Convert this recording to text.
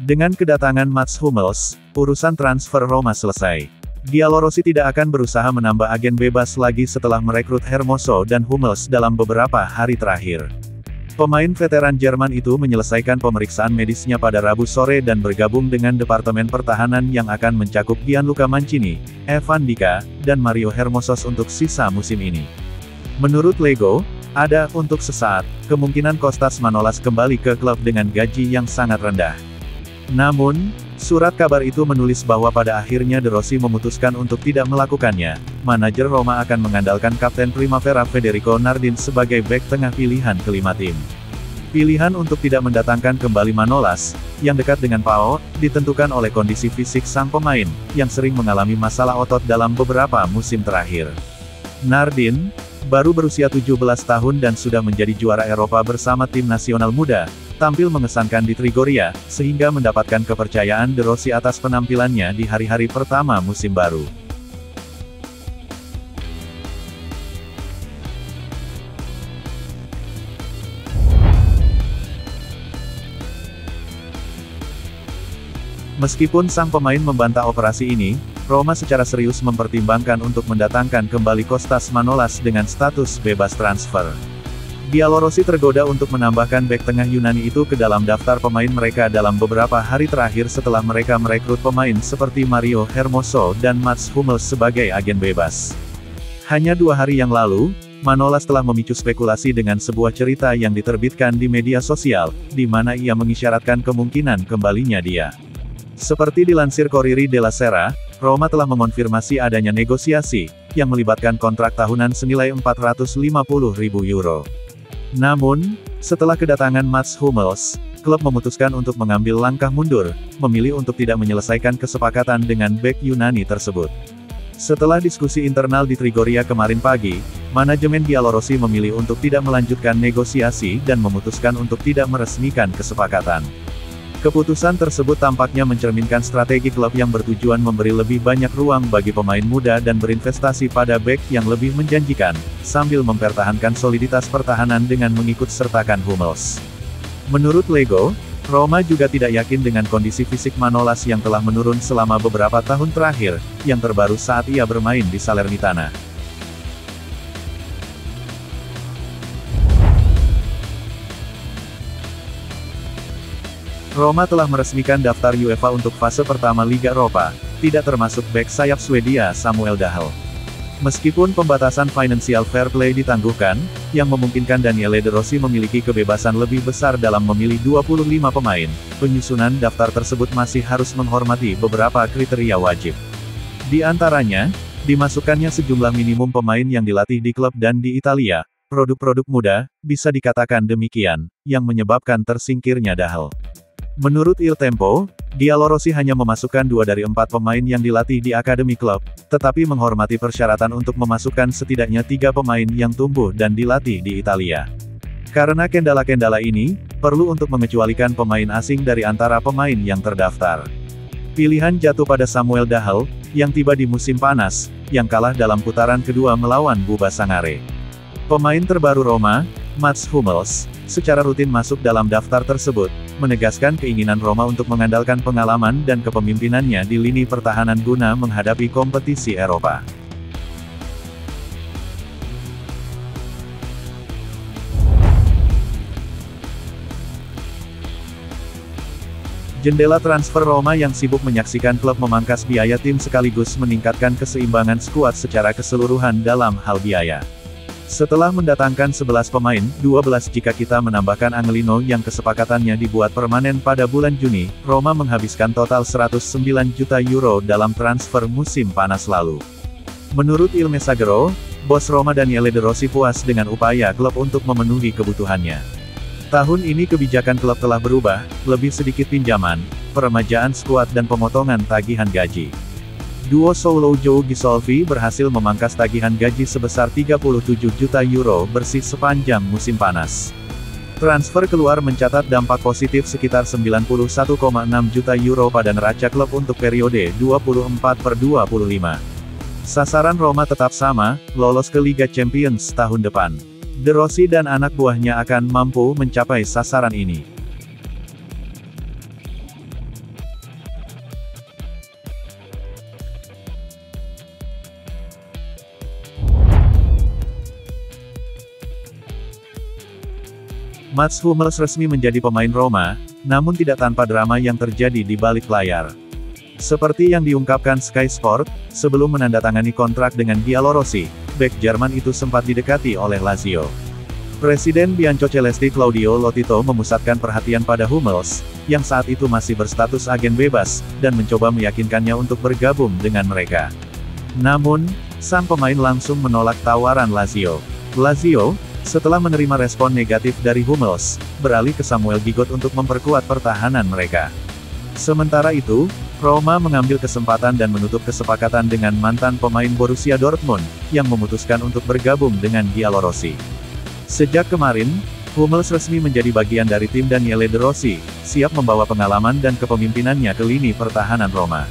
Dengan kedatangan Mats Hummels, urusan transfer Roma selesai. Giallorossi tidak akan berusaha menambah agen bebas lagi setelah merekrut Hermoso dan Hummels dalam beberapa hari terakhir. Pemain veteran Jerman itu menyelesaikan pemeriksaan medisnya pada Rabu sore dan bergabung dengan Departemen Pertahanan yang akan mencakup Gianluca Mancini, Evan Dika, dan Mario Hermosos untuk sisa musim ini. Menurut Lego, ada, untuk sesaat, kemungkinan Kostas Manolas kembali ke klub dengan gaji yang sangat rendah. Namun, surat kabar itu menulis bahwa pada akhirnya De Rossi memutuskan untuk tidak melakukannya. Manajer Roma akan mengandalkan Kapten Primavera Federico Nardin sebagai bek tengah pilihan kelima tim. Pilihan untuk tidak mendatangkan kembali Manolas, yang dekat dengan Pau, ditentukan oleh kondisi fisik sang pemain, yang sering mengalami masalah otot dalam beberapa musim terakhir. Nardin, baru berusia 17 tahun dan sudah menjadi juara Eropa bersama tim nasional muda, tampil mengesankan di Trigoria, sehingga mendapatkan kepercayaan De Rossi atas penampilannya di hari-hari pertama musim baru. Meskipun sang pemain membantah operasi ini, Roma secara serius mempertimbangkan untuk mendatangkan kembali Kostas Manolas dengan status bebas transfer. Giallorossi tergoda untuk menambahkan bek tengah Yunani itu ke dalam daftar pemain mereka dalam beberapa hari terakhir setelah mereka merekrut pemain seperti Mario Hermoso dan Mats Hummels sebagai agen bebas. Hanya 2 hari yang lalu, Manolas telah memicu spekulasi dengan sebuah cerita yang diterbitkan di media sosial, di mana ia mengisyaratkan kemungkinan kembalinya dia. Seperti dilansir Corriere della Sera, Roma telah mengonfirmasi adanya negosiasi, yang melibatkan kontrak tahunan senilai 450.000 euro. Namun, setelah kedatangan Mats Hummels, klub memutuskan untuk mengambil langkah mundur, memilih untuk tidak menyelesaikan kesepakatan dengan bek Yunani tersebut. Setelah diskusi internal di Trigoria kemarin pagi, manajemen Giallorossi memilih untuk tidak melanjutkan negosiasi dan memutuskan untuk tidak meresmikan kesepakatan. Keputusan tersebut tampaknya mencerminkan strategi klub yang bertujuan memberi lebih banyak ruang bagi pemain muda dan berinvestasi pada bek yang lebih menjanjikan, sambil mempertahankan soliditas pertahanan dengan mengikut sertakan Hummels. Menurut Lego, Roma juga tidak yakin dengan kondisi fisik Manolas yang telah menurun selama beberapa tahun terakhir, yang terbaru saat ia bermain di Salernitana. Roma telah meresmikan daftar UEFA untuk fase pertama Liga Eropa, tidak termasuk bek sayap Swedia Samuel Dahl. Meskipun pembatasan financial fair play ditangguhkan, yang memungkinkan Daniele De Rossi memiliki kebebasan lebih besar dalam memilih 25 pemain, penyusunan daftar tersebut masih harus menghormati beberapa kriteria wajib. Di antaranya, dimasukkannya sejumlah minimum pemain yang dilatih di klub dan di Italia, produk-produk muda, bisa dikatakan demikian, yang menyebabkan tersingkirnya Dahl. Menurut Il Tempo, Giallorossi hanya memasukkan 2 dari 4 pemain yang dilatih di akademi klub, tetapi menghormati persyaratan untuk memasukkan setidaknya 3 pemain yang tumbuh dan dilatih di Italia. Karena kendala-kendala ini, perlu untuk mengecualikan pemain asing dari antara pemain yang terdaftar. Pilihan jatuh pada Samuel Dahl, yang tiba di musim panas, yang kalah dalam putaran kedua melawan Buba Sangare. Pemain terbaru Roma, Mats Hummels, secara rutin masuk dalam daftar tersebut, menegaskan keinginan Roma untuk mengandalkan pengalaman dan kepemimpinannya di lini pertahanan guna menghadapi kompetisi Eropa. Jendela transfer Roma yang sibuk menyaksikan klub memangkas biaya tim sekaligus meningkatkan keseimbangan skuad secara keseluruhan dalam hal biaya. Setelah mendatangkan 11 pemain, 12 jika kita menambahkan Angelino yang kesepakatannya dibuat permanen pada bulan Juni, Roma menghabiskan total 109 juta euro dalam transfer musim panas lalu. Menurut Il Messaggero, bos Roma Daniele De Rossi puas dengan upaya klub untuk memenuhi kebutuhannya. Tahun ini kebijakan klub telah berubah, lebih sedikit pinjaman, peremajaan skuad dan pemotongan tagihan gaji. Duo Solo Joe Gisolfi berhasil memangkas tagihan gaji sebesar 37 juta euro bersih sepanjang musim panas. Transfer keluar mencatat dampak positif sekitar 91,6 juta euro pada neraca klub untuk periode 24/25. Sasaran Roma tetap sama, lolos ke Liga Champions tahun depan. De Rossi dan anak buahnya akan mampu mencapai sasaran ini. Mats Hummels resmi menjadi pemain Roma, namun tidak tanpa drama yang terjadi di balik layar. Seperti yang diungkapkan Sky Sport, sebelum menandatangani kontrak dengan Giallorossi, bek Jerman itu sempat didekati oleh Lazio. Presiden Biancocelesti Claudio Lotito memusatkan perhatian pada Hummels, yang saat itu masih berstatus agen bebas, dan mencoba meyakinkannya untuk bergabung dengan mereka. Namun, sang pemain langsung menolak tawaran Lazio. Lazio, setelah menerima respon negatif dari Hummels, beralih ke Samuel Gigot untuk memperkuat pertahanan mereka. Sementara itu, Roma mengambil kesempatan dan menutup kesepakatan dengan mantan pemain Borussia Dortmund, yang memutuskan untuk bergabung dengan Giallorossi. Sejak kemarin, Hummels resmi menjadi bagian dari tim Daniele De Rossi, siap membawa pengalaman dan kepemimpinannya ke lini pertahanan Roma.